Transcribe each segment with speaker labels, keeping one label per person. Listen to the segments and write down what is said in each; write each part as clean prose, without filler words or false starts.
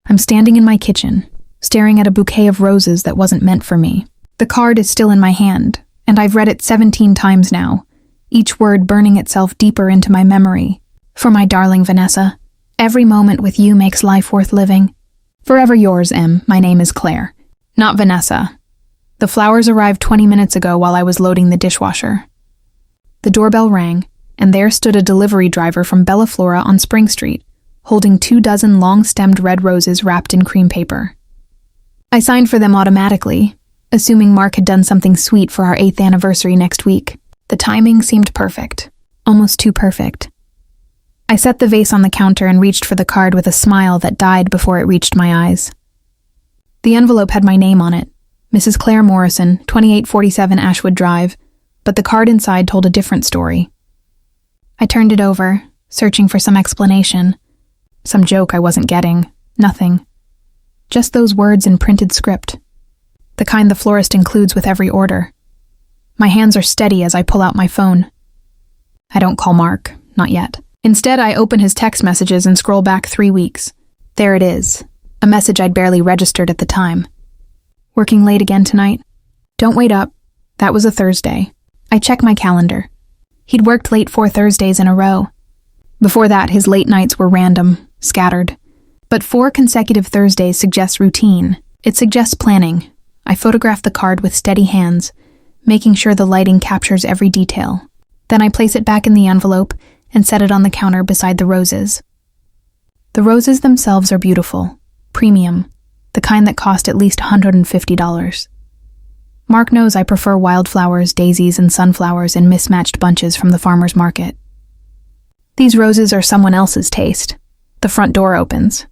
Speaker 1: I'm standing in my kitchen, staring at a bouquet of roses that wasn't meant for me. The card is still in my hand, and I've read it 17 times now, each word burning itself deeper into my memory. For my darling Vanessa, every moment with you makes life worth living. Forever yours, M. My name is Claire. Not Vanessa. The flowers arrived 20 minutes ago while I was loading the dishwasher. The doorbell rang, and there stood a delivery driver from Bella Flora on Spring Street, holding 24 long-stemmed red roses wrapped in cream paper. I signed for them automatically, assuming Mark had done something sweet for our 8th anniversary next week. The timing seemed perfect, almost too perfect. I set the vase on the counter and reached for the card with a smile that died before it reached my eyes. The envelope had my name on it, Mrs. Claire Morrison, 2847 Ashwood Drive, but the card inside told a different story. I turned it over, searching for some explanation. Some joke I wasn't getting. Nothing. Just those words in printed script. The kind the florist includes with every order. My hands are steady as I pull out my phone. I don't call Mark, not yet. Instead, I open his text messages and scroll back 3 weeks. There it is, a message I'd barely registered at the time. Working late again tonight? Don't wait up. That was a Thursday. I check my calendar. He'd worked late 4 Thursdays in a row. Before that, his late nights were random, scattered. But 4 consecutive Thursdays suggests routine. It suggests planning. I photograph the card with steady hands, making sure the lighting captures every detail. Then I place it back in the envelope and set it on the counter beside the roses. The roses themselves are beautiful, premium, the kind that cost at least $150. Mark knows I prefer wildflowers, daisies, and sunflowers in mismatched bunches from the farmer's market. These roses are someone else's taste. The front door opens.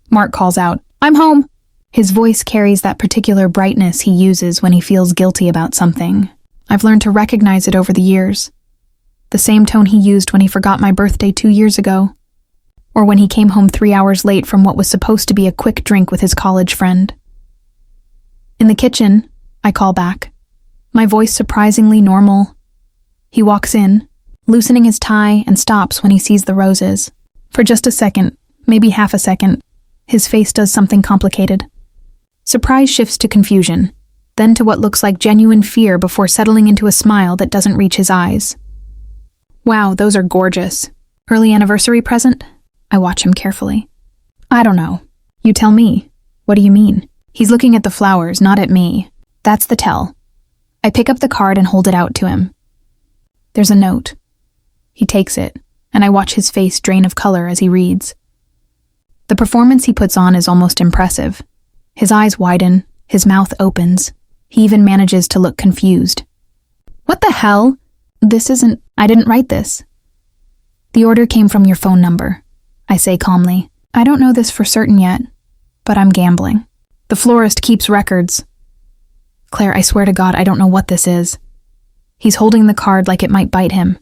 Speaker 1: Mark calls out, "I'm home!" His voice carries that particular brightness he uses when he feels guilty about something. I've learned to recognize it over the years. The same tone he used when he forgot my birthday 2 years ago, or when he came home 3 hours late from what was supposed to be a quick drink with his college friend. In the kitchen, I call back, my voice surprisingly normal. He walks in, loosening his tie, and stops when he sees the roses. For just a second, maybe half a second, his face does something complicated. Surprise shifts to confusion, then to what looks like genuine fear before settling into a smile that doesn't reach his eyes. Wow, those are gorgeous. Early anniversary present? I watch him carefully. I don't know. You tell me. What do you mean? He's looking at the flowers, not at me. That's the tell. I pick up the card and hold it out to him. There's a note. He takes it, and I watch his face drain of color as he reads. The performance he puts on is almost impressive. His eyes widen, his mouth opens. He even manages to look confused. What the hell? I didn't write this. The order came from your phone number, I say calmly. I don't know this for certain yet, but I'm gambling. The florist keeps records. Claire, I swear to God, I don't know what this is. He's holding the card like it might bite him.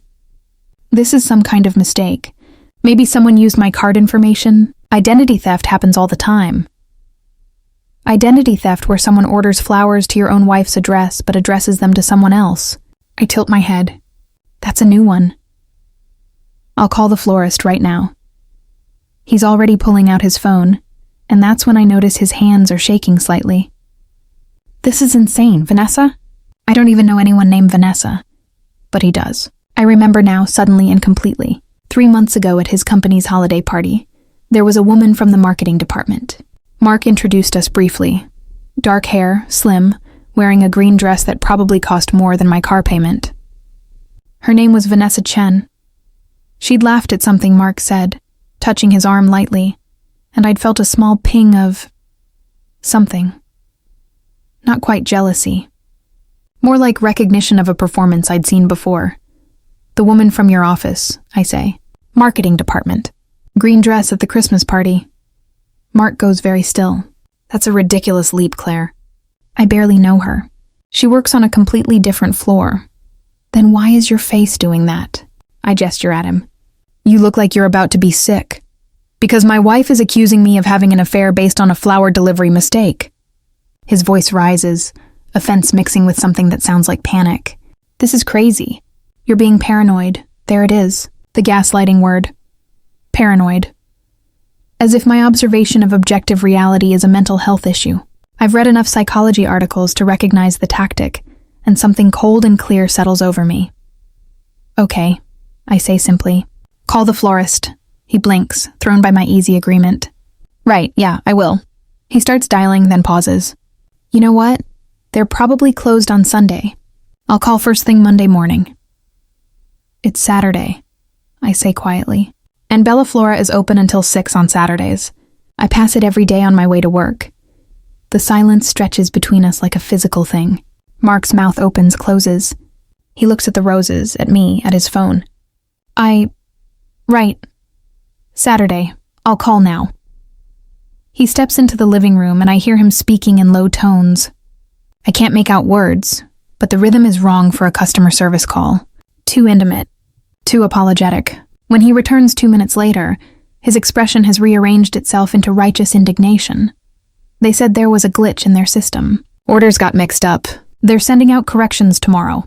Speaker 1: This is some kind of mistake. Maybe someone used my card information. Identity theft happens all the time. Identity theft where someone orders flowers to your own wife's address but addresses them to someone else. I tilt my head. That's a new one. I'll call the florist right now. He's already pulling out his phone, and that's when I notice his hands are shaking slightly. This is insane, Vanessa? I don't even know anyone named Vanessa. But he does. I remember now, suddenly and completely. 3 months ago at his company's holiday party, there was a woman from the marketing department. Mark introduced us briefly. Dark hair, slim, wearing a green dress that probably cost more than my car payment. Her name was Vanessa Chen. She'd laughed at something Mark said, touching his arm lightly, and I'd felt a small ping of something. Not quite jealousy. More like recognition of a performance I'd seen before. The woman from your office, I say. Marketing department. Green dress at the Christmas party. Mark goes very still. That's a ridiculous leap, Claire. I barely know her. She works on a completely different floor. Then why is your face doing that? I gesture at him. You look like you're about to be sick. Because my wife is accusing me of having an affair based on a flower delivery mistake. His voice rises, offense mixing with something that sounds like panic. This is crazy. You're being paranoid. There it is. The gaslighting word. Paranoid. as if my observation of objective reality is a mental health issue. I've read enough psychology articles to recognize the tactic, and something cold and clear settles over me. Okay, I say simply. Call the florist. He blinks, thrown by my easy agreement. Right, yeah, I will. He starts dialing, then pauses. You know what? They're probably closed on Sunday. I'll call first thing Monday morning. It's Saturday, I say quietly. And Bella Flora is open until 6 on Saturdays. I pass it every day on my way to work. The silence stretches between us like a physical thing. Mark's mouth opens, closes. He looks at the roses, at me, at his phone. Right. Saturday. I'll call now. He steps into the living room and I hear him speaking in low tones. I can't make out words, but the rhythm is wrong for a customer service call. Too intimate. Too apologetic. When he returns 2 minutes later, his expression has rearranged itself into righteous indignation. They said there was a glitch in their system. Orders got mixed up. They're sending out corrections tomorrow.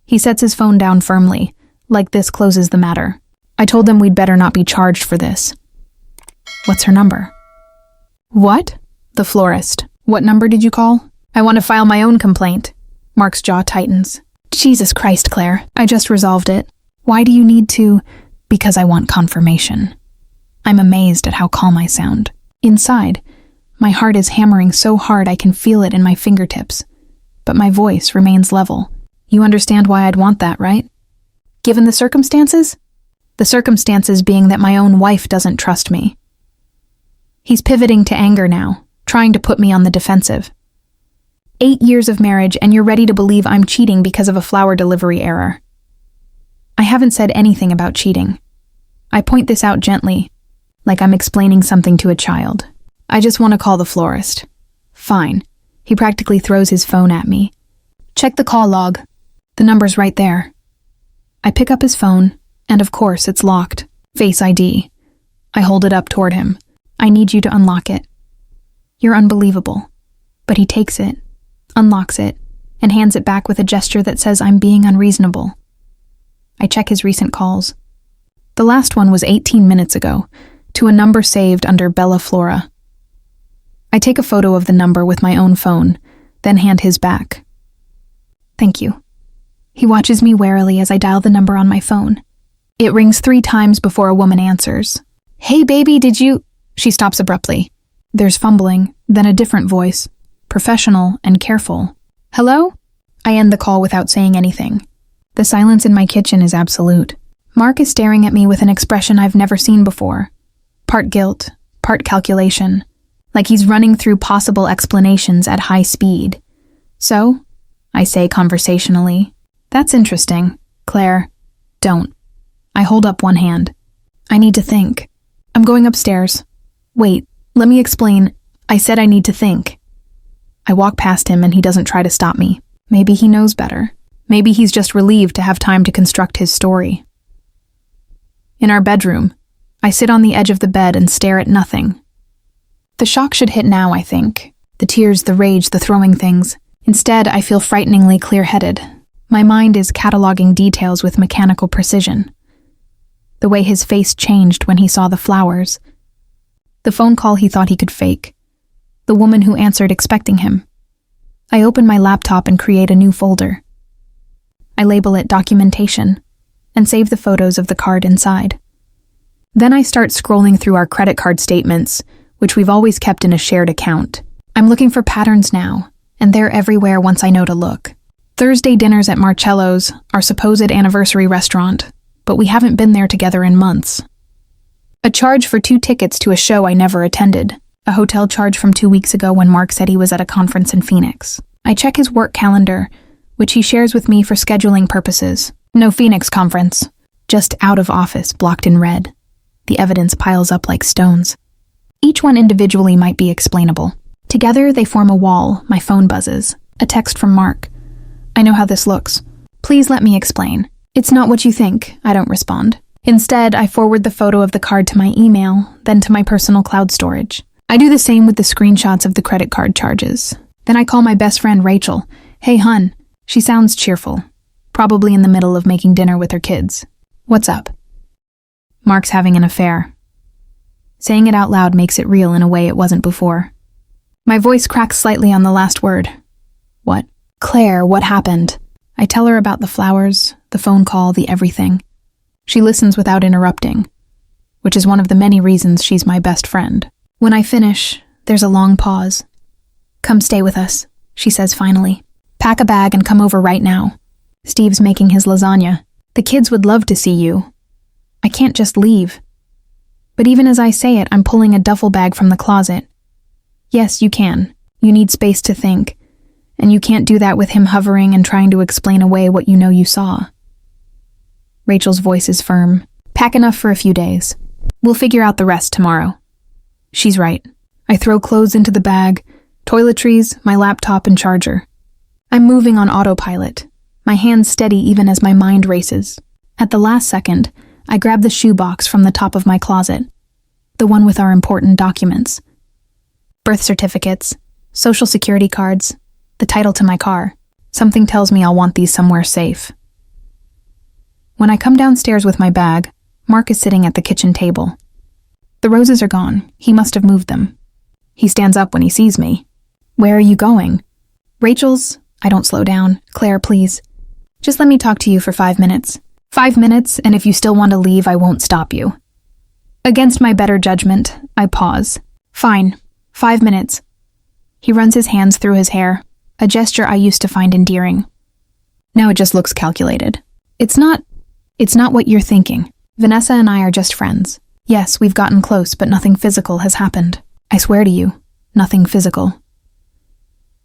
Speaker 1: He sets his phone down firmly, like this closes the matter. I told them we'd better not be charged for this. What's her number? What? The florist. What number did you call? I want to file my own complaint. Mark's jaw tightens. Jesus Christ, Claire. I just resolved it. Why do you need to? Because I want confirmation. I'm amazed at how calm I sound. Inside, my heart is hammering so hard I can feel it in my fingertips. But my voice remains level. You understand why I'd want that, right? Given the circumstances? The circumstances being that my own wife doesn't trust me. He's pivoting to anger now, trying to put me on the defensive. 8 years of marriage and you're ready to believe I'm cheating because of a flower delivery error. I haven't said anything about cheating. I point this out gently, like I'm explaining something to a child. I just want to call the florist. Fine. He practically throws his phone at me. Check the call log. The number's right there. I pick up his phone, and of course it's locked. Face ID. I hold it up toward him. I need you to unlock it. You're unbelievable. But he takes it, unlocks it, and hands it back with a gesture that says I'm being unreasonable. I check his recent calls. The last one was 18 minutes ago, to a number saved under Bella Flora. I take a photo of the number with my own phone, then hand his back. Thank you. He watches me warily as I dial the number on my phone. It rings 3 times before a woman answers. Hey baby, did you... She stops abruptly. There's fumbling, then a different voice, professional and careful. Hello? I end the call without saying anything. The silence in my kitchen is absolute. Mark is staring at me with an expression I've never seen before. Part guilt, part calculation. Like he's running through possible explanations at high speed. So, I say conversationally, that's interesting. Claire, don't. I hold up one hand. I need to think. I'm going upstairs. Wait, let me explain. I said I need to think. I walk past him and he doesn't try to stop me. Maybe he knows better. Maybe he's just relieved to have time to construct his story. In our bedroom, I sit on the edge of the bed and stare at nothing. The shock should hit now, I think. The tears, the rage, the throwing things. Instead, I feel frighteningly clear-headed. My mind is cataloging details with mechanical precision. The way his face changed when he saw the flowers. The phone call he thought he could fake. The woman who answered expecting him. I open my laptop and create a new folder. I label it documentation and save the photos of the card inside. Then I start scrolling through our credit card statements, which we've always kept in a shared account. I'm looking for patterns now, and they're everywhere once I know to look. Thursday dinners at Marcello's, our supposed anniversary restaurant, but we haven't been there together in months. A charge for 2 tickets to a show I never attended. A hotel charge from 2 weeks ago when Mark said he was at a conference in Phoenix. I check his work calendar, which he shares with me for scheduling purposes. No Phoenix conference, just out of office, blocked in red. The evidence piles up like stones. Each one individually might be explainable. Together, they form a wall. My phone buzzes. A text from Mark. I know how this looks. Please let me explain. It's not what you think, I don't respond. Instead, I forward the photo of the card to my email, then to my personal cloud storage. I do the same with the screenshots of the credit card charges. Then I call my best friend Rachel. Hey, hun. She sounds cheerful. Probably in the middle of making dinner with her kids. What's up? Mark's having an affair. Saying it out loud makes it real in a way it wasn't before. My voice cracks slightly on the last word. What? Claire, what happened? I tell her about the flowers, the phone call, the everything. She listens without interrupting, which is one of the many reasons she's my best friend. When I finish, there's a long pause. Come stay with us, she says finally. Pack a bag and come over right now. Steve's making his lasagna. The kids would love to see you. I can't just leave. But even as I say it, I'm pulling a duffel bag from the closet. Yes, you can. You need space to think. And you can't do that with him hovering and trying to explain away what you know you saw. Rachel's voice is firm. Pack enough for a few days. We'll figure out the rest tomorrow. She's right. I throw clothes into the bag, toiletries, my laptop, and charger. I'm moving on autopilot, my hands steady even as my mind races. At the last second, I grab the shoebox from the top of my closet, the one with our important documents. Birth certificates, social security cards, the title to my car. Something tells me I'll want these somewhere safe. When I come downstairs with my bag, Mark is sitting at the kitchen table. The roses are gone. He must have moved them. He stands up when he sees me. Where are you going? Rachel's. I don't slow down. Claire, please. Just let me talk to you for 5 minutes. 5 minutes, and if you still want to leave, I won't stop you. Against my better judgment, I pause. Fine. 5 minutes. He runs his hands through his hair, a gesture I used to find endearing. Now it just looks calculated. It's not what you're thinking. Vanessa and I are just friends. Yes, we've gotten close, but nothing physical has happened. I swear to you, nothing physical.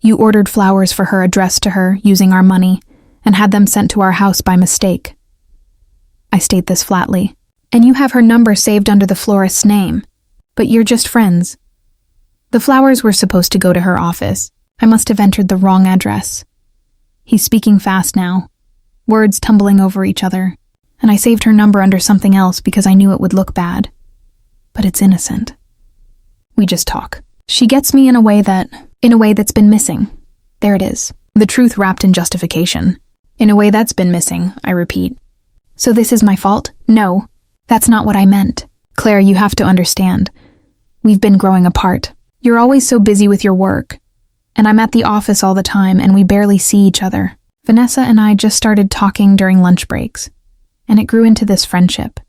Speaker 1: You ordered flowers for her addressed to her using our money and had them sent to our house by mistake. I state this flatly. And you have her number saved under the florist's name. But you're just friends. The flowers were supposed to go to her office. I must have entered the wrong address. He's speaking fast now, words tumbling over each other, and I saved her number under something else because I knew it would look bad. But it's innocent. We just talk. She gets me in a way that's been missing. There it is. The truth wrapped in justification. In a way that's been missing, I repeat. So this is my fault? No, that's not what I meant. Claire, you have to understand. We've been growing apart. You're always so busy with your work. And I'm at the office all the time and we barely see each other. Vanessa and I just started talking during lunch breaks. And it grew into this friendship.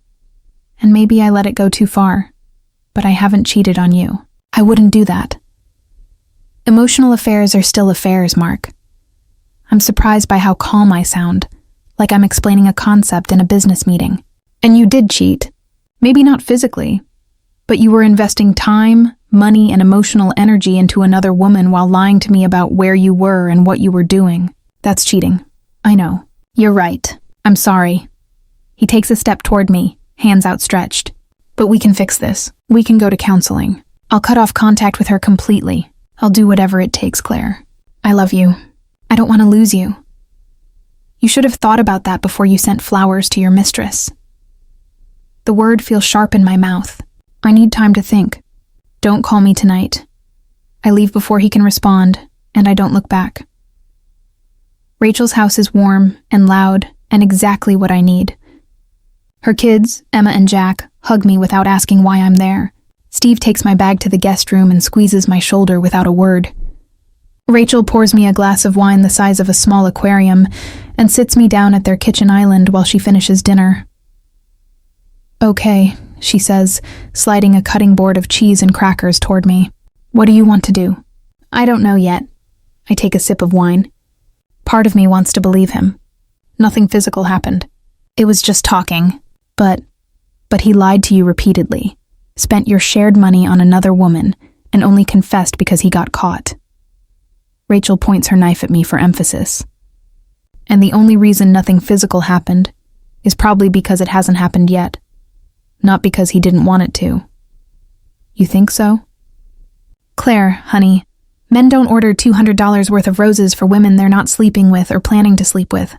Speaker 1: And maybe I let it go too far. But I haven't cheated on you. I wouldn't do that. Emotional affairs are still affairs, Mark. I'm surprised by how calm I sound, like I'm explaining a concept in a business meeting. And you did cheat. Maybe not physically, but you were investing time, money, and emotional energy into another woman while lying to me about where you were and what you were doing. That's cheating. I know. You're right. I'm sorry. He takes a step toward me, hands outstretched. But we can fix this. We can go to counseling. I'll cut off contact with her completely. I'll do whatever it takes, Claire. I love you. I don't want to lose you. You should have thought about that before you sent flowers to your mistress. The word feels sharp in my mouth. I need time to think. Don't call me tonight. I leave before he can respond, and I don't look back. Rachel's house is warm and loud and exactly what I need. Her kids, Emma and Jack, hug me without asking why I'm there. Steve takes my bag to the guest room and squeezes my shoulder without a word. Rachel pours me a glass of wine the size of a small aquarium and sits me down at their kitchen island while she finishes dinner. Okay, she says, sliding a cutting board of cheese and crackers toward me. What do you want to do? I don't know yet. I take a sip of wine. Part of me wants to believe him. Nothing physical happened. It was just talking. But he lied to you repeatedly, spent your shared money on another woman, and only confessed because he got caught. Rachel points her knife at me for emphasis. And the only reason nothing physical happened is probably because it hasn't happened yet, not because he didn't want it to. You think so? Claire, honey, men don't order $200 worth of roses for women they're not sleeping with or planning to sleep with.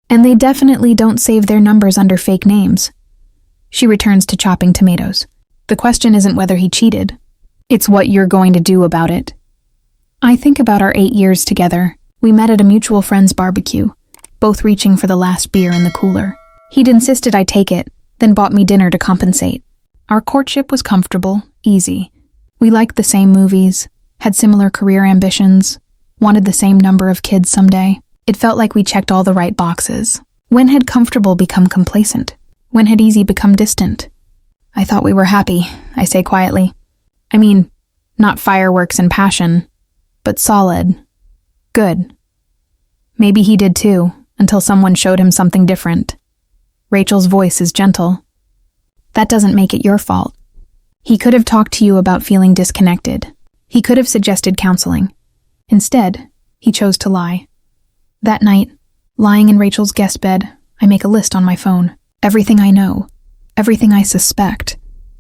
Speaker 1: And they definitely don't save their numbers under fake names. She returns to chopping tomatoes. The question isn't whether he cheated. It's what you're going to do about it. I think about our 8 years together. We met at a mutual friend's barbecue, both reaching for the last beer in the cooler. He'd insisted I take it, then bought me dinner to compensate. Our courtship was comfortable, easy. We liked the same movies, had similar career ambitions, wanted the same number of kids someday. It felt like we checked all the right boxes. When had comfortable become complacent? When had easy become distant? I thought we were happy, I say quietly. I mean, not fireworks and passion, but solid. Good. Maybe he did too, until someone showed him something different. Rachel's voice is gentle. That doesn't make it your fault. He could have talked to you about feeling disconnected. He could have suggested counseling. Instead, he chose to lie. That night, lying in Rachel's guest bed, I make a list on my phone. Everything I know. Everything I suspect.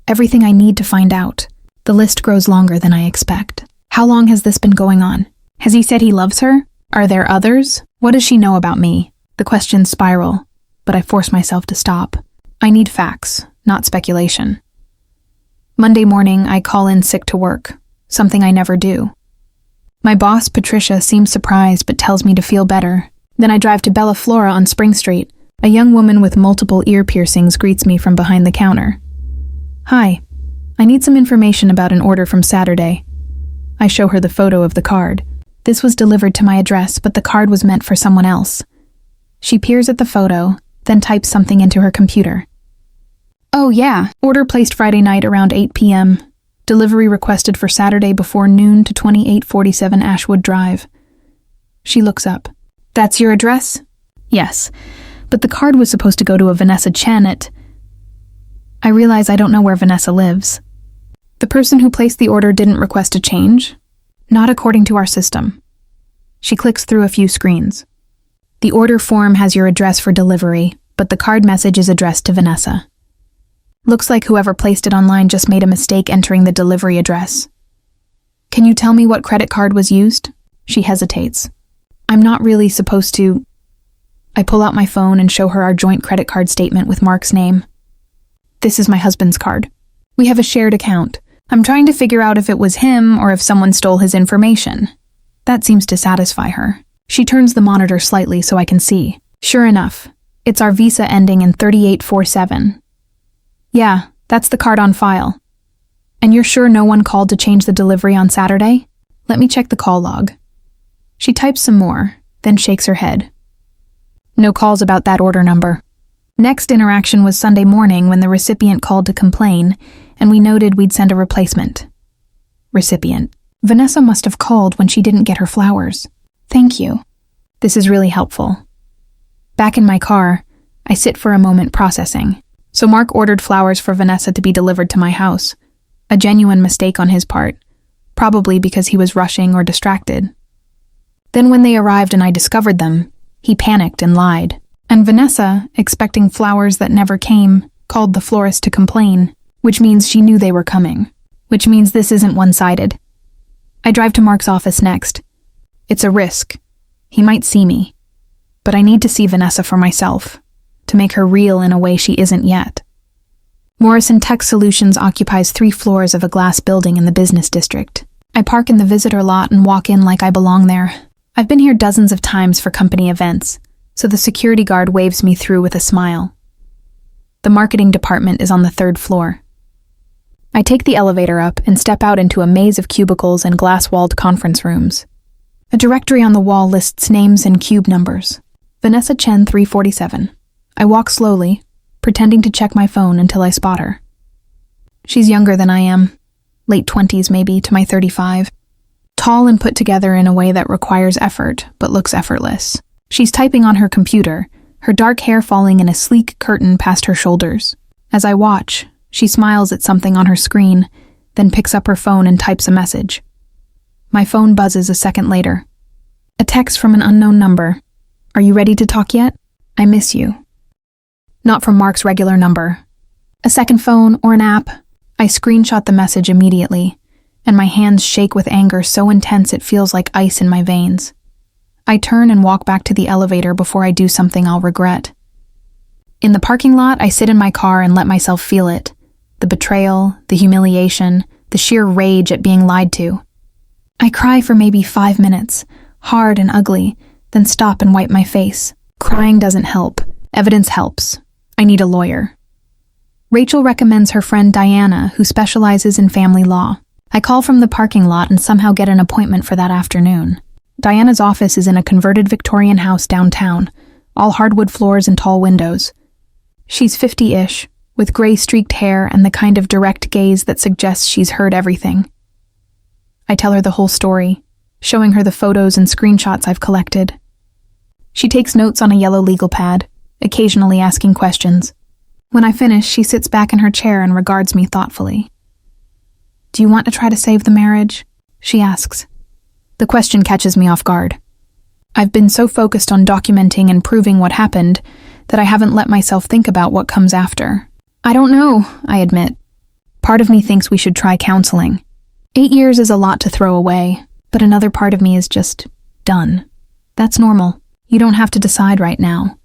Speaker 1: Everything I need to find out. The list grows longer than I expect. How long has this been going on? Has he said he loves her? Are there others? What does she know about me? The questions spiral, but I force myself to stop. I need facts, not speculation. Monday morning, I call in sick to work, something I never do. My boss, Patricia, seems surprised but tells me to feel better. Then I drive to Bella Flora on Spring Street. A young woman with multiple ear piercings greets me from behind the counter. Hi, I need some information about an order from Saturday. I show her the photo of the card. This was delivered to my address, but the card was meant for someone else. She peers at the photo, then types something into her computer. Oh yeah, order placed Friday night around 8 p.m. Delivery requested for Saturday before noon to 2847 Ashwood Drive. She looks up. That's your address? Yes, but the card was supposed to go to a Vanessa Chen at... I realize I don't know where Vanessa lives. The person who placed the order didn't request a change? Not according to our system. She clicks through a few screens. The order form has your address for delivery, but the card message is addressed to Vanessa. Looks like whoever placed it online just made a mistake entering the delivery address. Can you tell me what credit card was used? She hesitates. I'm not really supposed to... I pull out my phone and show her our joint credit card statement with Mark's name. This is my husband's card. We have a shared account. I'm trying to figure out if it was him or if someone stole his information. That seems to satisfy her. She turns the monitor slightly so I can see. Sure enough, it's our Visa ending in 3847. Yeah, that's the card on file. And you're sure no one called to change the delivery on Saturday? Let me check the call log. She types some more, then shakes her head. No calls about that order number. Next interaction was Sunday morning when the recipient called to complain, and we noted we'd send a replacement. Recipient. Vanessa must have called when she didn't get her flowers. Thank you. This is really helpful. Back in my car, I sit for a moment processing. So Mark ordered flowers for Vanessa to be delivered to my house. A genuine mistake on his part, probably because he was rushing or distracted. Then when they arrived and I discovered them, he panicked and lied. And Vanessa, expecting flowers that never came, called the florist to complain, which means she knew they were coming, which means this isn't one-sided. I drive to Mark's office next. It's a risk. He might see me. But I need to see Vanessa for myself, to make her real in a way she isn't yet. Morrison Tech Solutions occupies 3 floors of a glass building in the business district. I park in the visitor lot and walk in like I belong there. I've been here dozens of times for company events, so the security guard waves me through with a smile. The marketing department is on the 3rd floor. I take the elevator up and step out into a maze of cubicles and glass-walled conference rooms. A directory on the wall lists names and cube numbers. Vanessa Chen 347. I walk slowly, pretending to check my phone until I spot her. She's younger than I am, late 20s maybe to my 35. Tall and put together in a way that requires effort, but looks effortless. She's typing on her computer, her dark hair falling in a sleek curtain past her shoulders. As I watch, she smiles at something on her screen, then picks up her phone and types a message. My phone buzzes a second later. A text from an unknown number. Are you ready to talk yet? I miss you. Not from Mark's regular number. A second phone or an app. I screenshot the message immediately, and my hands shake with anger so intense it feels like ice in my veins. I turn and walk back to the elevator before I do something I'll regret. In the parking lot, I sit in my car and let myself feel it. The betrayal, the humiliation, the sheer rage at being lied to. I cry for maybe 5 minutes, hard and ugly, then stop and wipe my face. Crying doesn't help. Evidence helps. I need a lawyer. Rachel recommends her friend Diana, who specializes in family law. I call from the parking lot and somehow get an appointment for that afternoon. Diana's office is in a converted Victorian house downtown, all hardwood floors and tall windows. She's 50-ish, with gray-streaked hair and the kind of direct gaze that suggests she's heard everything. I tell her the whole story, showing her the photos and screenshots I've collected. She takes notes on a yellow legal pad, occasionally asking questions. When I finish, she sits back in her chair and regards me thoughtfully. "Do you want to try to save the marriage?" she asks. The question catches me off guard. I've been so focused on documenting and proving what happened that I haven't let myself think about what comes after. I don't know, I admit. Part of me thinks we should try counseling. 8 years is a lot to throw away, but another part of me is just done. That's normal. You don't have to decide right now.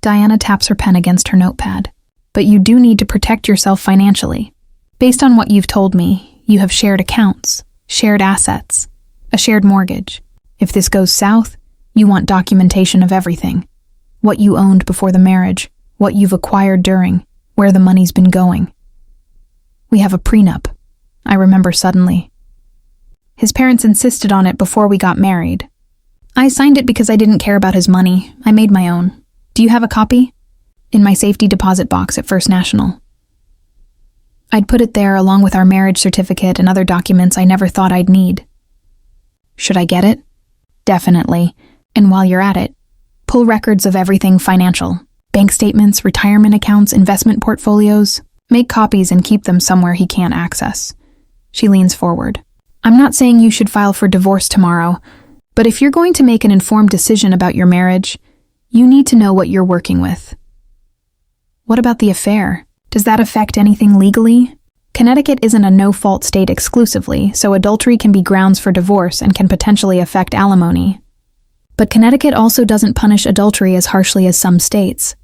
Speaker 1: Diana taps her pen against her notepad. But you do need to protect yourself financially. Based on what you've told me, you have shared accounts, shared assets, a shared mortgage. If this goes south, you want documentation of everything. What you owned before the marriage, what you've acquired during, where the money's been going. We have a prenup, I remember suddenly. His parents insisted on it before we got married. I signed it because I didn't care about his money. I made my own. Do you have a copy? In my safety deposit box at First National. I'd put it there along with our marriage certificate and other documents I never thought I'd need. Should I get it? Definitely. And while you're at it, pull records of everything financial. Bank statements, retirement accounts, investment portfolios. Make copies and keep them somewhere he can't access. She leans forward. I'm not saying you should file for divorce tomorrow, but if you're going to make an informed decision about your marriage, you need to know what you're working with. What about the affair? Does that affect anything legally? Connecticut isn't a no-fault state exclusively, so adultery can be grounds for divorce and can potentially affect alimony. But Connecticut also doesn't punish adultery as harshly as some states.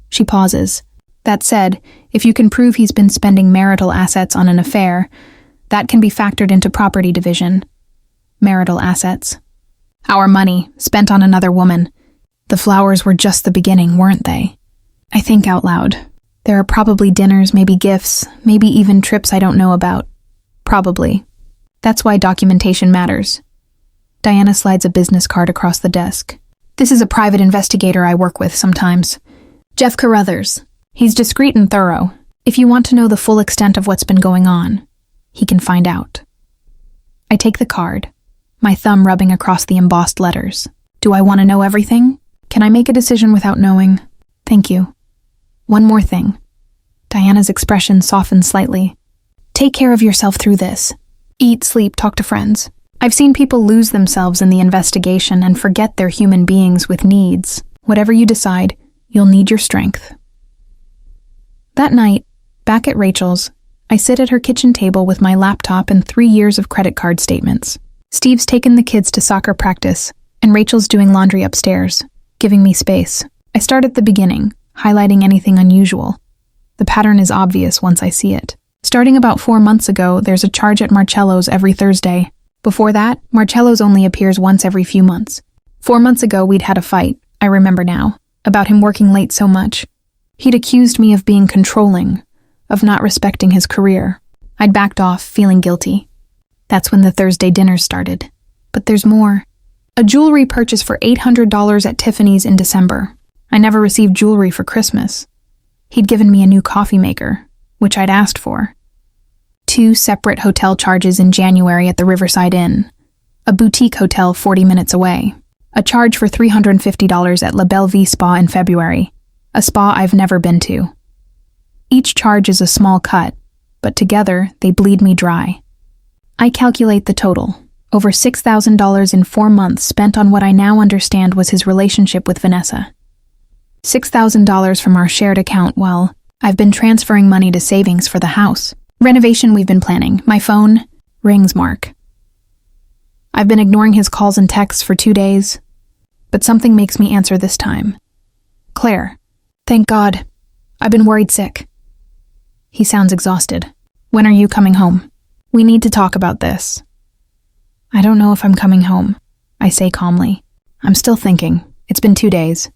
Speaker 1: She pauses. That said, if you can prove he's been spending marital assets on an affair, that can be factored into property division. Marital assets. Our money, spent on another woman. The flowers were just the beginning, weren't they? I think out loud. There are probably dinners, maybe gifts, maybe even trips I don't know about. Probably. That's why documentation matters. Diana slides a business card across the desk. This is a private investigator I work with sometimes. Jeff Carruthers. He's discreet and thorough. If you want to know the full extent of what's been going on, he can find out. I take the card, my thumb rubbing across the embossed letters. Do I want to know everything? Can I make a decision without knowing? Thank you. One more thing. Diana's expression softens slightly. Take care of yourself through this. Eat, sleep, talk to friends. I've seen people lose themselves in the investigation and forget they're human beings with needs. Whatever you decide, you'll need your strength. That night, back at Rachel's, I sit at her kitchen table with my laptop and 3 years of credit card statements. Steve's taken the kids to soccer practice, and Rachel's doing laundry upstairs, giving me space. I start at the beginning, highlighting anything unusual. The pattern is obvious once I see it. Starting about 4 months ago, there's a charge at Marcello's every Thursday. Before that, Marcello's only appears once every few months. 4 months ago, we'd had a fight, I remember now, about him working late so much. He'd accused me of being controlling, of not respecting his career. I'd backed off, feeling guilty. That's when the Thursday dinners started. But there's more. A jewelry purchase for $800 at Tiffany's in December. I never received jewelry for Christmas. He'd given me a new coffee maker, which I'd asked for. 2 separate hotel charges in January at the Riverside Inn, a boutique hotel 40 minutes away. A charge for $350 at La Belle Vie Spa in February, a spa I've never been to. Each charge is a small cut, but together they bleed me dry. I calculate the total, over $6,000 in 4 months spent on what I now understand was his relationship with Vanessa. $6,000 from our shared account while I've been transferring money to savings for the house. Renovation we've been planning. My phone rings Mark. I've been ignoring his calls and texts for 2 days, but something makes me answer this time. Claire. Thank God. I've been worried sick. He sounds exhausted. When are you coming home? We need to talk about this. I don't know if I'm coming home, I say calmly. I'm still thinking. It's been 2 days.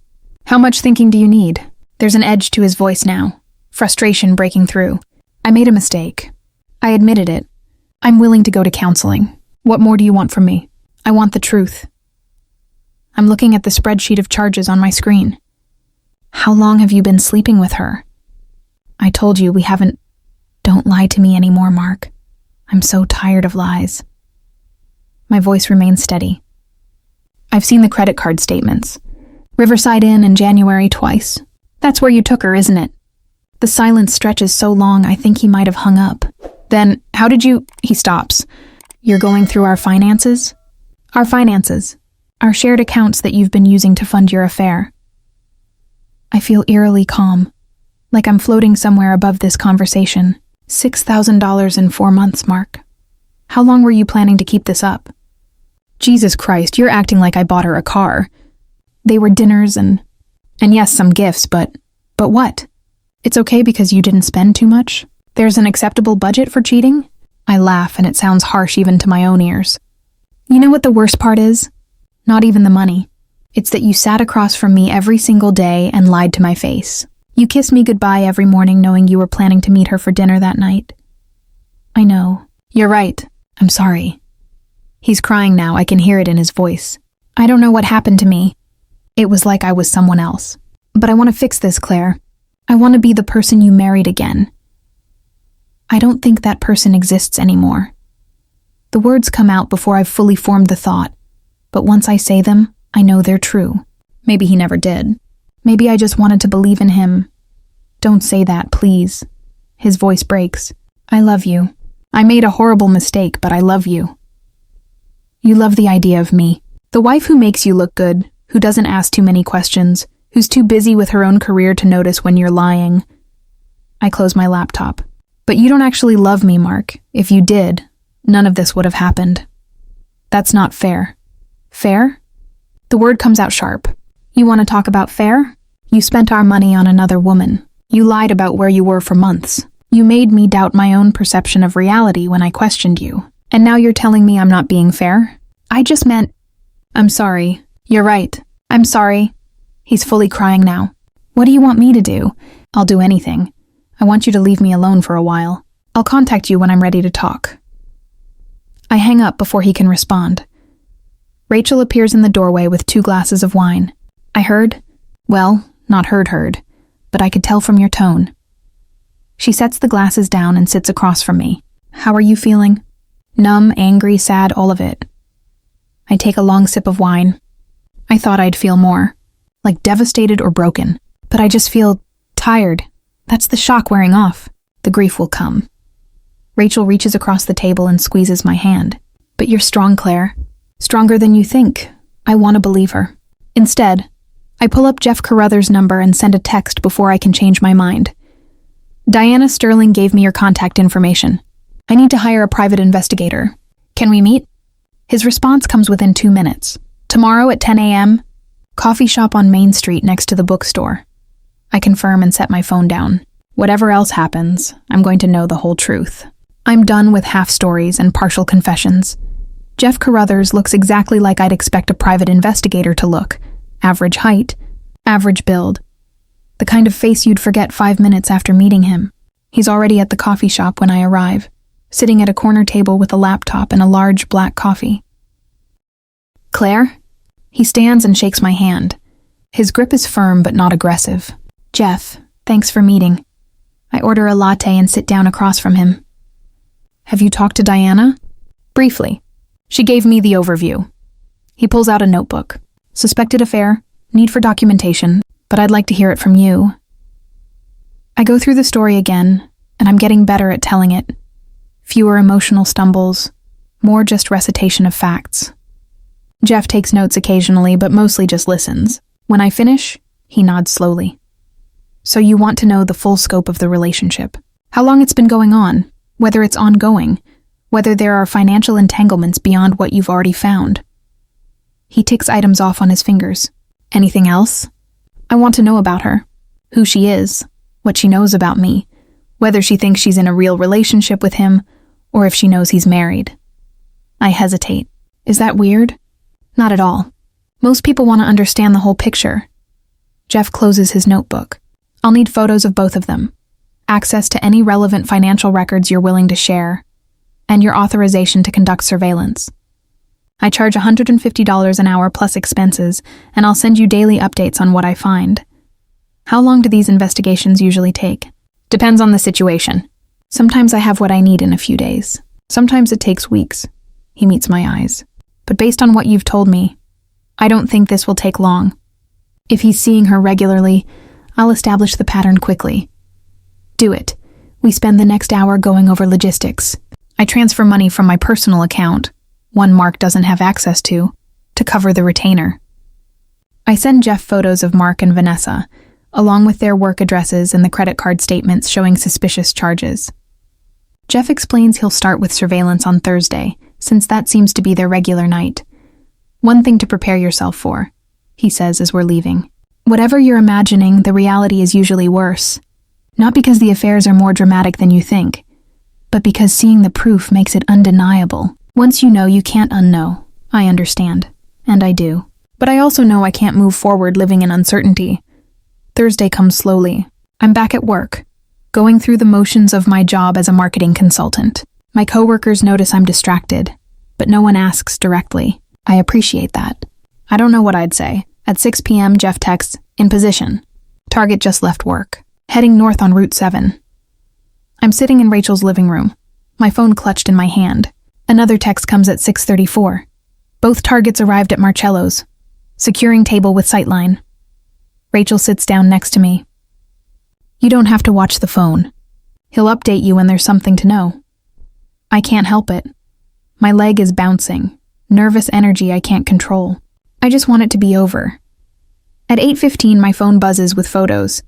Speaker 1: How much thinking do you need? There's an edge to his voice now. frustration breaking through. I made a mistake. I admitted it. I'm willing to go to counseling. What more do you want from me? I want the truth. I'm looking at the spreadsheet of charges on my screen. How long have you been sleeping with her? I told you we haven't. Don't lie to me anymore, Mark. I'm so tired of lies. My voice remains steady. I've seen the credit card statements. Riverside Inn in January twice. That's where you took her, isn't it? The silence stretches so long I think he might have hung up. Then, how did you... He stops. You're going through our finances? Our finances. Our shared accounts that you've been using to fund your affair. I feel eerily calm, like I'm floating somewhere above this conversation. $6,000 in 4 months, Mark. How long were you planning to keep this up? Jesus Christ, you're acting like I bought her a car. They were dinners and yes, some gifts, but what? It's okay because you didn't spend too much? There's an acceptable budget for cheating? I laugh and it sounds harsh even to my own ears. You know what the worst part is? Not even the money. It's that you sat across from me every single day and lied to my face. You kissed me goodbye every morning knowing you were planning to meet her for dinner that night. I know. You're right. I'm sorry. He's crying now. I can hear it in his voice. I don't know what happened to me. It was like I was someone else. But I want to fix this, Claire. I want to be the person you married again. I don't think that person exists anymore. The words come out before I've fully formed the thought, but once I say them, I know they're true. Maybe he never did. Maybe I just wanted to believe in him. Don't say that, please. His voice breaks. I love you. I made a horrible mistake, but I love you. You love the idea of me. The wife who makes you look good, who doesn't ask too many questions, who's too busy with her own career to notice when you're lying. I close my laptop. But you don't actually love me, Mark. If you did, none of this would have happened. That's not fair. Fair? The word comes out sharp. You want to talk about fair? You spent our money on another woman. You lied about where you were for months. You made me doubt my own perception of reality when I questioned you. And now you're telling me I'm not being fair? I just meant... I'm sorry. You're right. I'm sorry. He's fully crying now. What do you want me to do? I'll do anything. I want you to leave me alone for a while. I'll contact you when I'm ready to talk. I hang up before he can respond. Rachel appears in the doorway with 2 glasses of wine. I heard, well, not heard, but I could tell from your tone. She sets the glasses down and sits across from me. How are you feeling? Numb, angry, sad, all of it. I take a long sip of wine. I thought I'd feel more, like devastated or broken, but I just feel tired. That's the shock wearing off. The grief will come. Rachel reaches across the table and squeezes my hand. But you're strong, Claire. Stronger than you think. I want to believe her. Instead, I pull up Jeff Carruthers' number and send a text before I can change my mind. Diana Sterling gave me your contact information. I need to hire a private investigator. Can we meet? His response comes within 2 minutes. Tomorrow at 10 a.m., coffee shop on Main Street next to the bookstore. I confirm and set my phone down. Whatever else happens, I'm going to know the whole truth. I'm done with half stories and partial confessions. Jeff Carruthers looks exactly like I'd expect a private investigator to look. Average height, average build. The kind of face you'd forget 5 minutes after meeting him. He's already at the coffee shop when I arrive, sitting at a corner table with a laptop and a large black coffee. Claire? He stands and shakes my hand. His grip is firm but not aggressive. Jeff, thanks for meeting. I order a latte and sit down across from him. Have you talked to Diana? Briefly. She gave me the overview. He pulls out a notebook. Suspected affair, need for documentation, but I'd like to hear it from you. I go through the story again, and I'm getting better at telling it. Fewer emotional stumbles, more just recitation of facts. Jeff takes notes occasionally, but mostly just listens. When I finish, he nods slowly. So you want to know the full scope of the relationship. How long it's been going on, whether it's ongoing, whether there are financial entanglements beyond what you've already found. He ticks items off on his fingers. Anything else? I want to know about her, who she is, what she knows about me, whether she thinks she's in a real relationship with him, or if she knows he's married. I hesitate. Is that weird? Not at all. Most people want to understand the whole picture. Jeff closes his notebook. I'll need photos of both of them. access to any relevant financial records you're willing to share, and your authorization to conduct surveillance. I charge $150 an hour plus expenses, and I'll send you daily updates on what I find. How long do these investigations usually take? Depends on the situation. Sometimes I have what I need in a few days. Sometimes it takes weeks. He meets my eyes. But based on what you've told me, I don't think this will take long. If he's seeing her regularly, I'll establish the pattern quickly. Do it. We spend the next hour going over logistics. I transfer money from my personal account, one Mark doesn't have access to cover the retainer. I send Jeff photos of Mark and Vanessa, along with their work addresses and the credit card statements showing suspicious charges. Jeff explains he'll start with surveillance on Thursday, since that seems to be their regular night. One thing to prepare yourself for, he says as we're leaving. Whatever you're imagining, the reality is usually worse. Not because the affairs are more dramatic than you think, but because seeing the proof makes it undeniable. Once you know, you can't unknow. I understand, and I do. But I also know I can't move forward living in uncertainty. Thursday comes slowly. I'm back at work, going through the motions of my job as a marketing consultant. My coworkers notice I'm distracted, but no one asks directly. I appreciate that. I don't know what I'd say. At 6 p.m., Jeff texts, "In position. Target just left work. Heading north on Route 7. I'm sitting in Rachel's living room, my phone clutched in my hand. Another text comes at 6:34. Both targets arrived at Marcello's. Securing table with sightline. Rachel sits down next to me. You don't have to watch the phone. He'll update you when there's something to know. I can't help it. My leg is bouncing. Nervous energy I can't control. I just want it to be over. At 8:15, my phone buzzes with photos.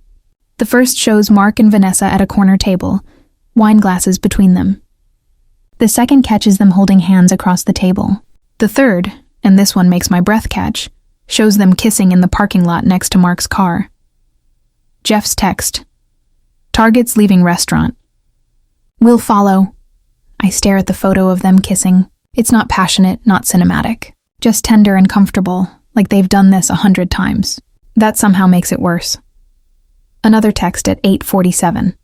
Speaker 1: The first shows Mark and Vanessa at a corner table, wine glasses between them. The second catches them holding hands across the table. The third, and this one makes my breath catch, shows them kissing in the parking lot next to Mark's car. Jeff's text. Target's leaving restaurant. We'll follow. I stare at the photo of them kissing. It's not passionate, not cinematic. Just tender and comfortable, like they've done this 100 times. That somehow makes it worse. Another text at 8:47.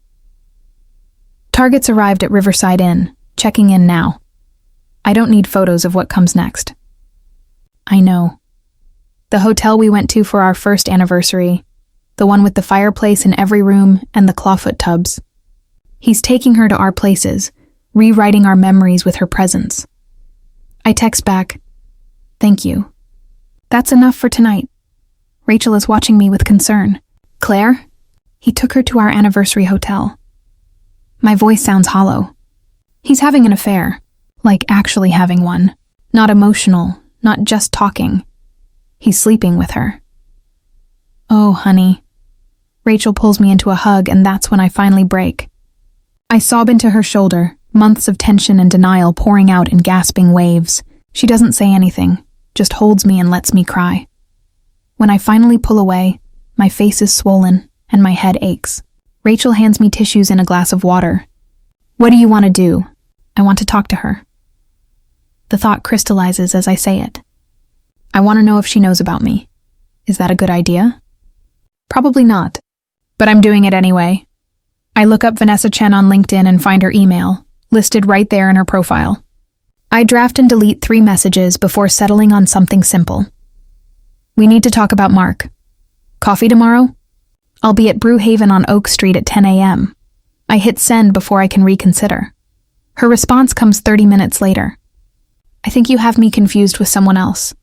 Speaker 1: Target's arrived at Riverside Inn, checking in now. I don't need photos of what comes next. I know. The hotel we went to for our first anniversary, the one with the fireplace in every room and the clawfoot tubs. He's taking her to our places, rewriting our memories with her presence. I text back, "Thank you. That's enough for tonight." Rachel is watching me with concern. "Claire?" He took her to our anniversary hotel. My voice sounds hollow. He's having an affair, like actually having one. Not emotional, not just talking. He's sleeping with her. Oh, honey. Rachel pulls me into a hug, and that's when I finally break. I sob into her shoulder, months of tension and denial pouring out in gasping waves. She doesn't say anything, just holds me and lets me cry. When I finally pull away, my face is swollen and my head aches. Rachel hands me tissues and a glass of water. What do you want to do? I want to talk to her. The thought crystallizes as I say it. I want to know if she knows about me. Is that a good idea? Probably not, but I'm doing it anyway. I look up Vanessa Chen on LinkedIn and find her email, listed right there in her profile. I draft and delete 3 messages before settling on something simple. We need to talk about Mark. Coffee tomorrow? I'll be at Brewhaven on Oak Street at 10 a.m. I hit send before I can reconsider. Her response comes 30 minutes later. I think you have me confused with someone else.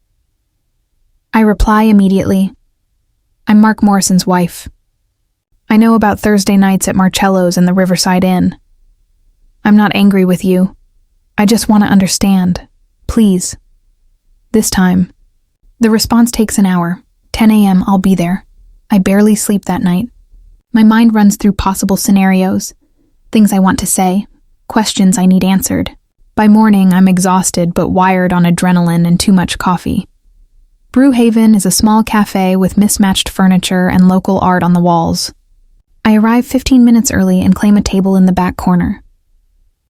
Speaker 1: I reply immediately. I'm Mark Morrison's wife. I know about Thursday nights at Marcello's and the Riverside Inn. I'm not angry with you. I just want to understand. Please. This time. The response takes an hour. 10 a.m. I'll be there. I barely sleep that night. My mind runs through possible scenarios, things I want to say, questions I need answered. By morning, I'm exhausted but wired on adrenaline and too much coffee. Brewhaven is a small cafe with mismatched furniture and local art on the walls. I arrive 15 minutes early and claim a table in the back corner.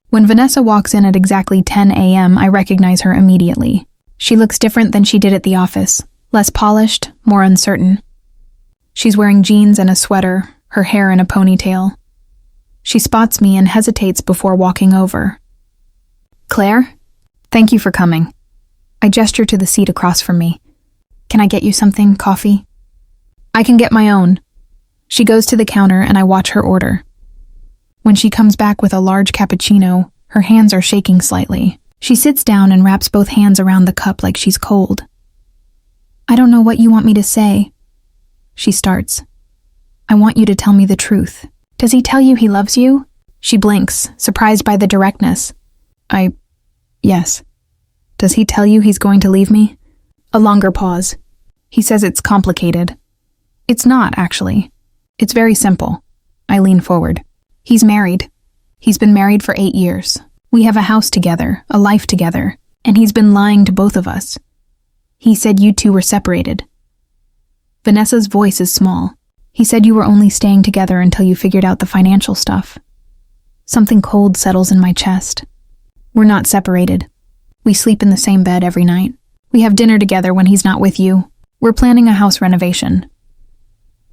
Speaker 1: When Vanessa walks in at exactly 10 a.m., I recognize her immediately. She looks different than she did at the office, less polished, more uncertain. She's wearing jeans and a sweater, her hair in a ponytail. She spots me and hesitates before walking over. Claire? Thank you for coming. I gesture to the seat across from me. Can I get you something, coffee? I can get my own. She goes to the counter and I watch her order. When she comes back with a large cappuccino, her hands are shaking slightly. She sits down and wraps both hands around the cup like she's cold. I don't know what you want me to say. She starts. I want you to tell me the truth. Does he tell you he loves you? She blinks, surprised by the directness. Yes. Does he tell you he's going to leave me? A longer pause. He says it's complicated. It's not, actually. It's very simple. I lean forward. He's married. He's been married for 8 years. We have a house together, a life together, and he's been lying to both of us. He said you two were separated. Vanessa's voice is small. He said you were only staying together until you figured out the financial stuff. Something cold settles in my chest. We're not separated. We sleep in the same bed every night. We have dinner together when he's not with you. We're planning a house renovation.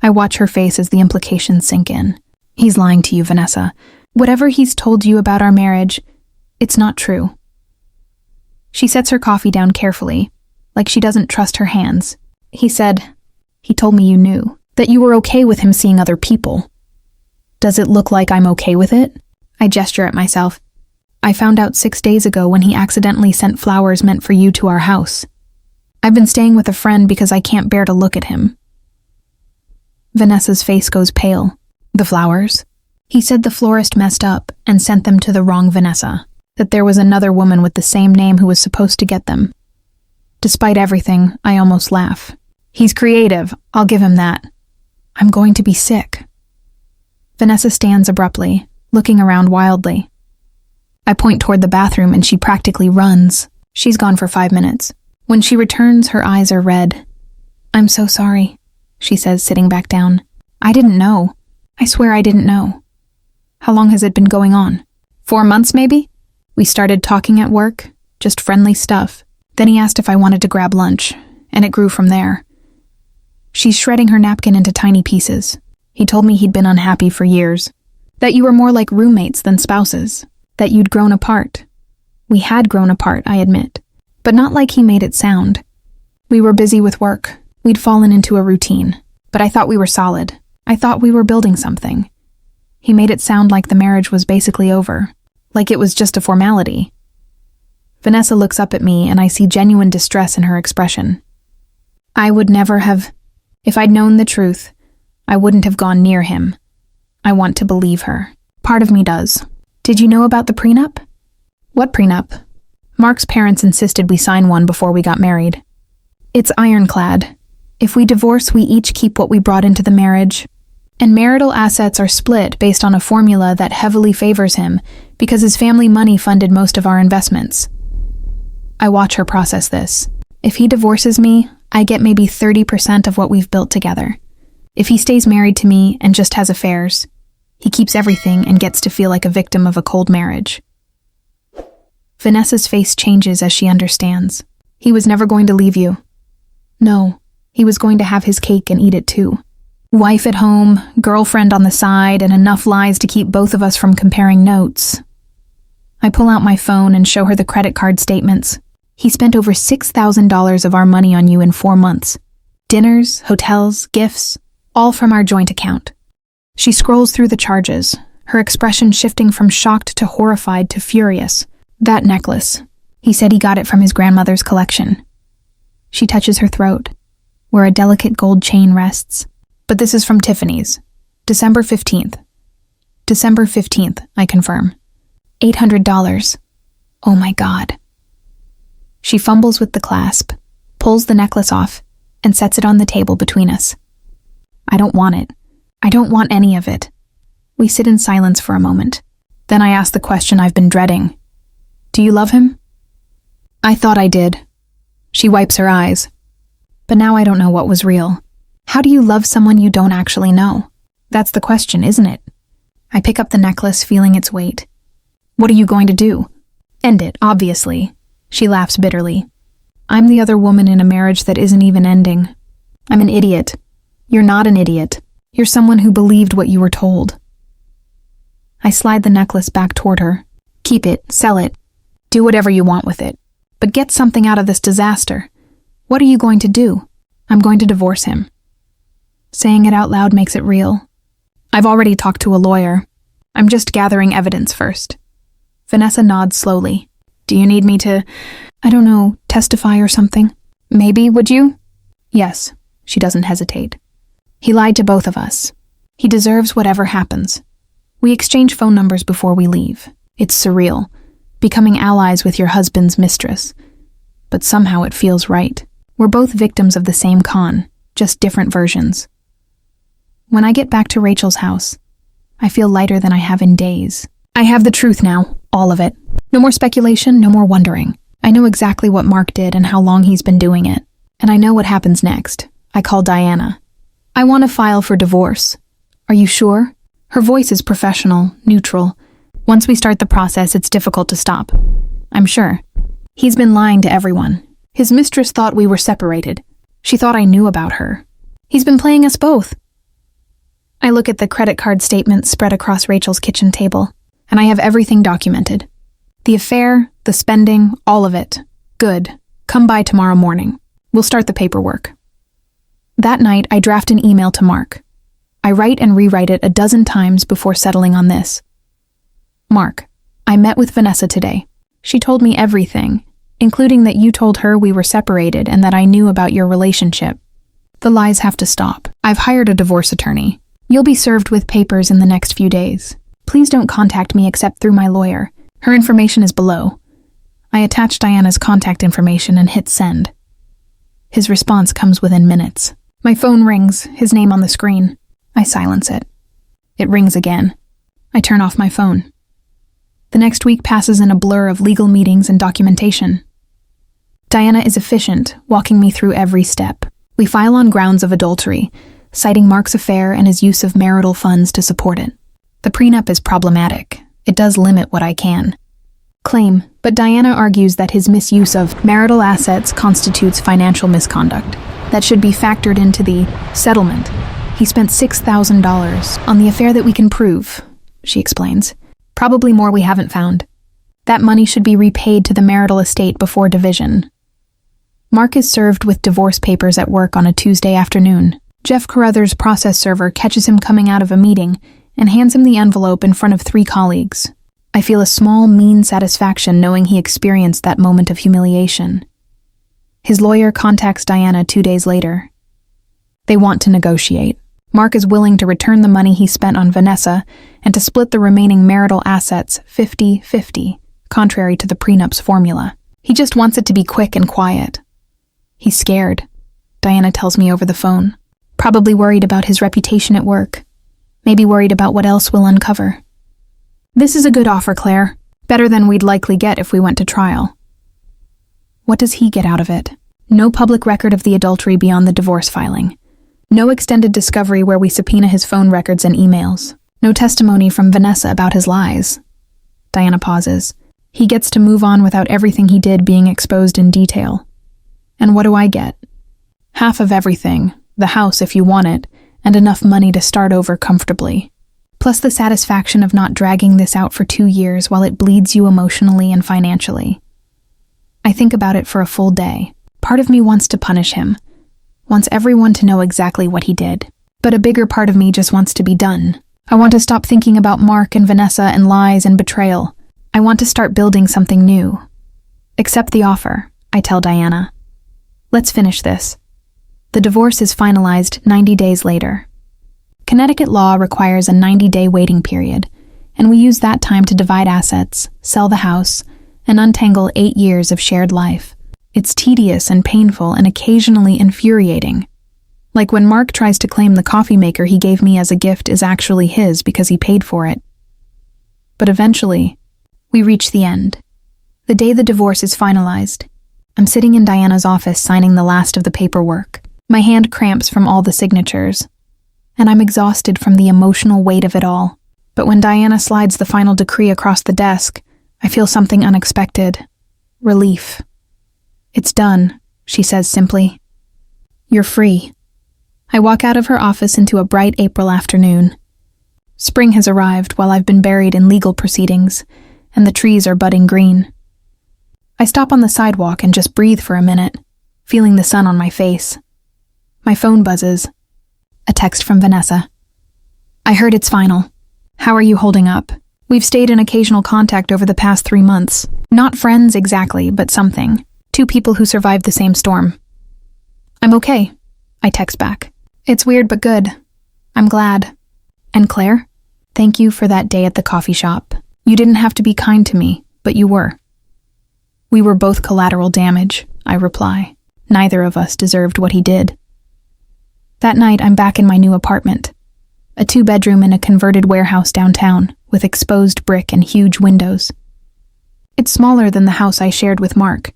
Speaker 1: I watch her face as the implications sink in. He's lying to you, Vanessa. Whatever he's told you about our marriage, it's not true. She sets her coffee down carefully, like she doesn't trust her hands. He told me you knew, that you were okay with him seeing other people. Does it look like I'm okay with it? I gesture at myself. I found out 6 days ago when he accidentally sent flowers meant for you to our house. I've been staying with a friend because I can't bear to look at him. Vanessa's face goes pale. The flowers? He said the florist messed up and sent them to the wrong Vanessa, that there was another woman with the same name who was supposed to get them. Despite everything, I almost laugh. He's creative, I'll give him that. I'm going to be sick. Vanessa stands abruptly, looking around wildly. I point toward the bathroom and she practically runs. She's gone for 5 minutes. When she returns, her eyes are red. I'm so sorry, she says, sitting back down. I didn't know. I swear I didn't know. How long has it been going on? 4 months, maybe? We started talking at work, just friendly stuff. Then he asked if I wanted to grab lunch, and it grew from there. She's shredding her napkin into tiny pieces. He told me he'd been unhappy for years. That you were more like roommates than spouses. That you'd grown apart. We had grown apart, I admit. But not like he made it sound. We were busy with work. We'd fallen into a routine. But I thought we were solid. I thought we were building something. He made it sound like the marriage was basically over. Like it was just a formality. Vanessa looks up at me and I see genuine distress in her expression. I would never have... If I'd known the truth, I wouldn't have gone near him. I want to believe her. Part of me does. Did you know about the prenup? What prenup? Mark's parents insisted we sign one before we got married. It's ironclad. If we divorce, we each keep what we brought into the marriage. And marital assets are split based on a formula that heavily favors him because his family money funded most of our investments. I watch her process this. If he divorces me, I get maybe 30% of what we've built together. If he stays married to me and just has affairs, he keeps everything and gets to feel like a victim of a cold marriage. Vanessa's face changes as she understands. He was never going to leave you. No, he was going to have his cake and eat it too. Wife at home, girlfriend on the side, and enough lies to keep both of us from comparing notes. I pull out my phone and show her the credit card statements. He spent over $6,000 of our money on you in 4 months. Dinners, hotels, gifts, all from our joint account. She scrolls through the charges, her expression shifting from shocked to horrified to furious. That necklace. He said he got it from his grandmother's collection. She touches her throat, where a delicate gold chain rests. But this is from Tiffany's. December 15th. December 15th, I confirm. $800. Oh my God. She fumbles with the clasp, pulls the necklace off, and sets it on the table between us. I don't want it. I don't want any of it. We sit in silence for a moment. Then I ask the question I've been dreading. Do you love him? I thought I did. She wipes her eyes. But now I don't know what was real. How do you love someone you don't actually know? That's the question, isn't it? I pick up the necklace, feeling its weight. What are you going to do? End it, obviously. She laughs bitterly. I'm the other woman in a marriage that isn't even ending. I'm an idiot. You're not an idiot. You're someone who believed what you were told. I slide the necklace back toward her. Keep it, sell it, do whatever you want with it. But get something out of this disaster. What are you going to do? I'm going to divorce him. Saying it out loud makes it real. I've already talked to a lawyer. I'm just gathering evidence first. Vanessa nods slowly. Do you need me to, testify or something? Maybe, would you? Yes, she doesn't hesitate. He lied to both of us. He deserves whatever happens. We exchange phone numbers before we leave. It's surreal, becoming allies with your husband's mistress. But somehow it feels right. We're both victims of the same con, just different versions. When I get back to Rachel's house, I feel lighter than I have in days. I have the truth now, all of it. No more speculation, no more wondering. I know exactly what Mark did and how long he's been doing it. And I know what happens next. I call Diana. I want to file for divorce. Are you sure? Her voice is professional, neutral. Once we start the process, it's difficult to stop. I'm sure. He's been lying to everyone. His mistress thought we were separated. She thought I knew about her. He's been playing us both. I look at the credit card statements spread across Rachel's kitchen table, and I have everything documented. The affair, the spending, all of it. Good. Come by tomorrow morning. We'll start the paperwork. That night, I draft an email to Mark. I write and rewrite it a dozen times before settling on this. Mark, I met with Vanessa today. She told me everything, including that you told her we were separated and that I knew about your relationship. The lies have to stop. I've hired a divorce attorney. You'll be served with papers in the next few days. Please don't contact me except through my lawyer. Her information is below. I attach Diana's contact information and hit send. His response comes within minutes. My phone rings, his name on the screen. I silence it. It rings again. I turn off my phone. The next week passes in a blur of legal meetings and documentation. Diana is efficient, walking me through every step. We file on grounds of adultery, citing Mark's affair and his use of marital funds to support it. The prenup is problematic. It does limit what I can claim, but Diana argues that his misuse of marital assets constitutes financial misconduct that should be factored into the settlement. He spent $6,000 on the affair that we can prove, she explains. Probably more we haven't found. That money should be repaid to the marital estate before division. Mark is served with divorce papers at work on a Tuesday afternoon. Jeff Carruthers' process server catches him coming out of a meeting and hands him the envelope in front of 3 colleagues. I feel a small, mean satisfaction knowing he experienced that moment of humiliation. His lawyer contacts Diana 2 days later. They want to negotiate. Mark is willing to return the money he spent on Vanessa and to split the remaining marital assets 50-50, contrary to the prenup's formula. He just wants it to be quick and quiet. He's scared, Diana tells me over the phone. Probably worried about his reputation at work. Maybe worried about what else we'll uncover. This is a good offer, Claire. Better than we'd likely get if we went to trial. What does he get out of it? No public record of the adultery beyond the divorce filing. No extended discovery where we subpoena his phone records and emails. No testimony from Vanessa about his lies. Diana pauses. He gets to move on without everything he did being exposed in detail. And what do I get? Half of everything, the house if you want it, and enough money to start over comfortably. Plus the satisfaction of not dragging this out for 2 years while it bleeds you emotionally and financially. I think about it for a full day. Part of me wants to punish him, wants everyone to know exactly what he did. But a bigger part of me just wants to be done. I want to stop thinking about Mark and Vanessa and lies and betrayal. I want to start building something new. Accept the offer, I tell Diana. Let's finish this. The divorce is finalized 90 days later. Connecticut law requires a 90-day waiting period, and we use that time to divide assets, sell the house, and untangle 8 years of shared life. It's tedious and painful and occasionally infuriating. Like when Mark tries to claim the coffee maker he gave me as a gift is actually his because he paid for it. But eventually, we reach the end. The day the divorce is finalized, I'm sitting in Diana's office signing the last of the paperwork. My hand cramps from all the signatures, and I'm exhausted from the emotional weight of it all. But when Diana slides the final decree across the desk, I feel something unexpected. Relief. It's done, she says simply. You're free. I walk out of her office into a bright April afternoon. Spring has arrived while I've been buried in legal proceedings, and the trees are budding green. I stop on the sidewalk and just breathe for a minute, feeling the sun on my face. My phone buzzes. A text from Vanessa. I heard it's final. How are you holding up? We've stayed in occasional contact over the past 3 months. Not friends exactly, but something. 2 people who survived the same storm. I'm okay, I text back. It's weird but good. I'm glad. And Claire? Thank you for that day at the coffee shop. You didn't have to be kind to me, but you were. We were both collateral damage, I reply. Neither of us deserved what he did. That night, I'm back in my new apartment. A 2-bedroom in a converted warehouse downtown, with exposed brick and huge windows. It's smaller than the house I shared with Mark,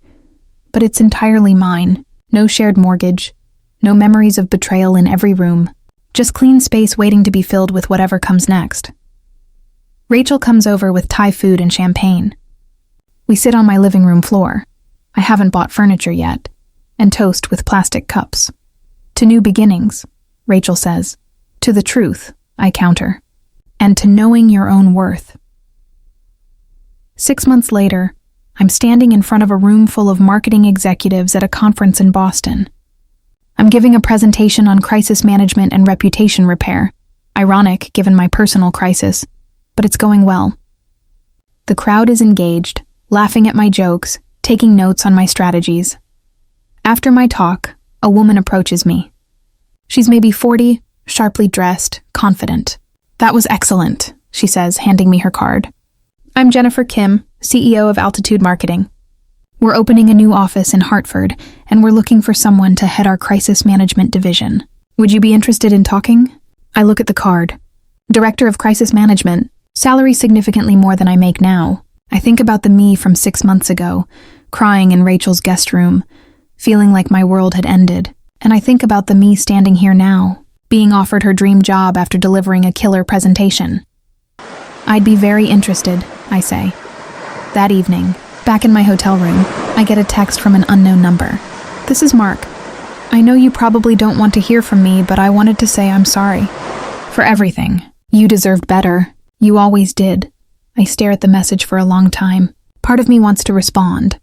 Speaker 1: but it's entirely mine. No shared mortgage, no memories of betrayal in every room, just clean space waiting to be filled with whatever comes next. Rachel comes over with Thai food and champagne. We sit on my living room floor. I haven't bought furniture yet, and toast with plastic cups. To new beginnings, Rachel says. To the truth, I counter. And to knowing your own worth. 6 months later, I'm standing in front of a room full of marketing executives at a conference in Boston. I'm giving a presentation on crisis management and reputation repair. Ironic, given my personal crisis, but it's going well. The crowd is engaged, laughing at my jokes, taking notes on my strategies. After my talk, a woman approaches me. She's maybe 40, sharply dressed, confident. That was excellent, she says, handing me her card. I'm Jennifer Kim, CEO of Altitude Marketing. We're opening a new office in Hartford, and we're looking for someone to head our crisis management division. Would you be interested in talking? I look at the card. Director of Crisis Management, salary significantly more than I make now. I think about the me from 6 months ago, crying in Rachel's guest room, feeling like my world had ended. And I think about the me standing here now, being offered her dream job after delivering a killer presentation. I'd be very interested, I say. That evening, back in my hotel room, I get a text from an unknown number. This is Mark. I know you probably don't want to hear from me, but I wanted to say I'm sorry. For everything. You deserved better. You always did. I stare at the message for a long time. Part of me wants to respond,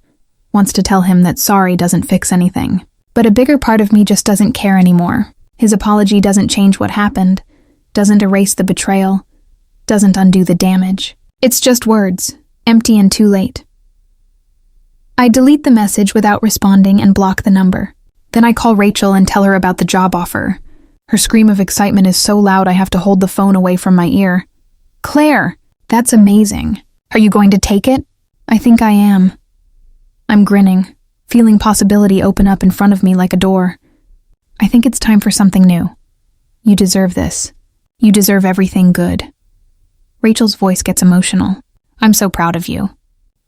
Speaker 1: wants to tell him that sorry doesn't fix anything. But a bigger part of me just doesn't care anymore. His apology doesn't change what happened, doesn't erase the betrayal, doesn't undo the damage. It's just words, empty and too late. I delete the message without responding and block the number. Then I call Rachel and tell her about the job offer. Her scream of excitement is so loud I have to hold the phone away from my ear. Claire, that's amazing. Are you going to take it? I think I am. I'm grinning, feeling possibility open up in front of me like a door. I think it's time for something new. You deserve this. You deserve everything good. Rachel's voice gets emotional. I'm so proud of you.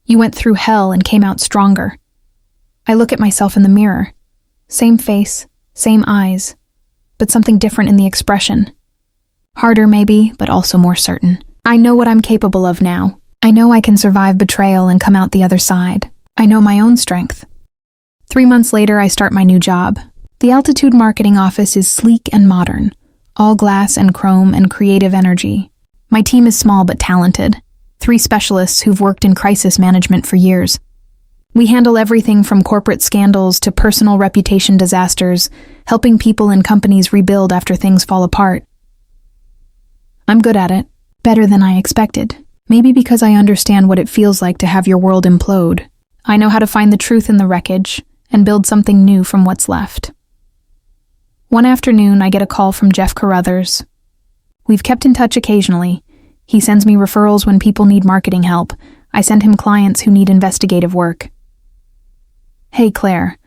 Speaker 1: You went through hell and came out stronger. I look at myself in the mirror. Same face, same eyes, but something different in the expression. Harder maybe, but also more certain. I know what I'm capable of now. I know I can survive betrayal and come out the other side. I know my own strength. 3 months later, I start my new job. The Altitude Marketing office is sleek and modern, all glass and chrome and creative energy. My team is small but talented. 3 specialists who've worked in crisis management for years. We handle everything from corporate scandals to personal reputation disasters, helping people and companies rebuild after things fall apart. I'm good at it, better than I expected. Maybe because I understand what it feels like to have your world implode. I know how to find the truth in the wreckage and build something new from what's left. One afternoon, I get a call from Jeff Carruthers. We've kept in touch occasionally. He sends me referrals when people need marketing help. I send him clients who need investigative work. Hey, Claire,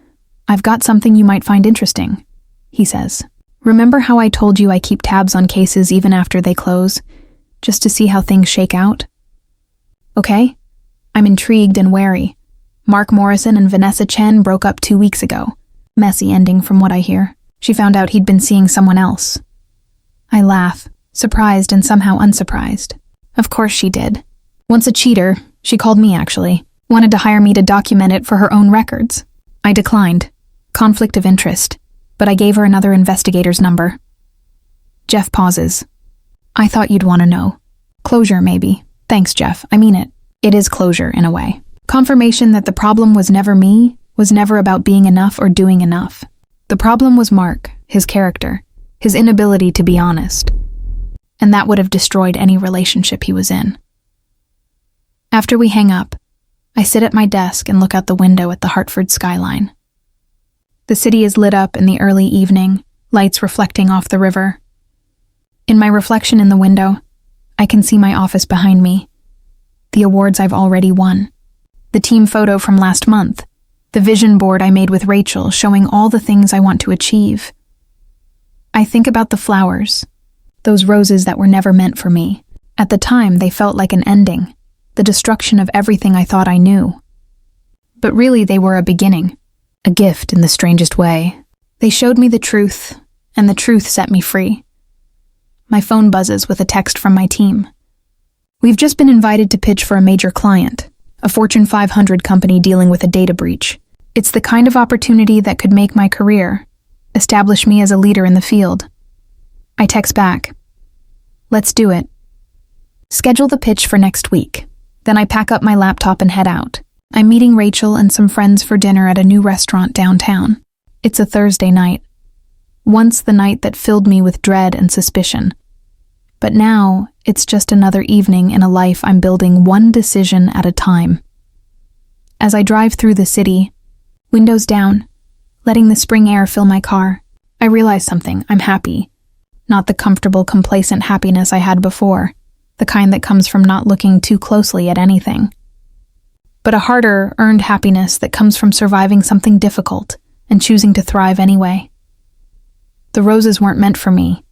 Speaker 1: I've got something you might find interesting, he says. Remember how I told you I keep tabs on cases even after they close, just to see how things shake out? Okay? I'm intrigued and wary. Mark Morrison and Vanessa Chen broke up 2 weeks ago. Messy ending from what I hear. She found out he'd been seeing someone else. I laugh, surprised and somehow unsurprised. Of course she did. Once a cheater, she called me actually. Wanted to hire me to document it for her own records. I declined. Conflict of interest. But I gave her another investigator's number. Jeff pauses. I thought you'd want to know. Closure, maybe. Thanks, Jeff. I mean it. It is closure, in a way. Confirmation that the problem was never me, was never about being enough or doing enough. The problem was Mark, his character, his inability to be honest. And that would have destroyed any relationship he was in. After we hang up, I sit at my desk and look out the window at the Hartford skyline. The city is lit up in the early evening, lights reflecting off the river. In my reflection in the window, I can see my office behind me, the awards I've already won, the team photo from last month, the vision board I made with Rachel showing all the things I want to achieve. I think about the flowers, those roses that were never meant for me. At the time, they felt like an ending, the destruction of everything I thought I knew. But really, they were a beginning, a gift in the strangest way. They showed me the truth, and the truth set me free. My phone buzzes with a text from my team. We've just been invited to pitch for a major client, a Fortune 500 company dealing with a data breach. It's the kind of opportunity that could make my career, establish me as a leader in the field. I text back. Let's do it. Schedule the pitch for next week. Then I pack up my laptop and head out. I'm meeting Rachel and some friends for dinner at a new restaurant downtown. It's a Thursday night. Once the night that filled me with dread and suspicion. But now, it's just another evening in a life I'm building one decision at a time. As I drive through the city, windows down, letting the spring air fill my car, I realize something. I'm happy. Not the comfortable, complacent happiness I had before, the kind that comes from not looking too closely at anything. But a harder, earned happiness that comes from surviving something difficult and choosing to thrive anyway. The roses weren't meant for me.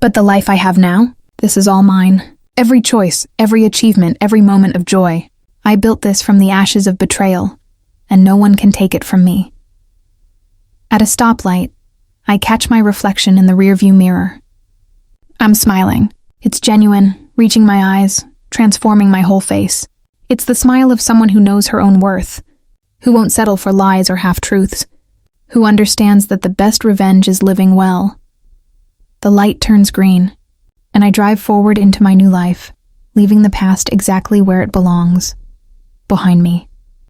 Speaker 1: But the life I have now, this is all mine. Every choice, every achievement, every moment of joy. I built this from the ashes of betrayal, and no one can take it from me. At a stoplight, I catch my reflection in the rearview mirror. I'm smiling. It's genuine, reaching my eyes, transforming my whole face. It's the smile of someone who knows her own worth, who won't settle for lies or half-truths, who understands that the best revenge is living well. The light turns green, and I drive forward into my new life, leaving the past exactly where it belongs, behind me.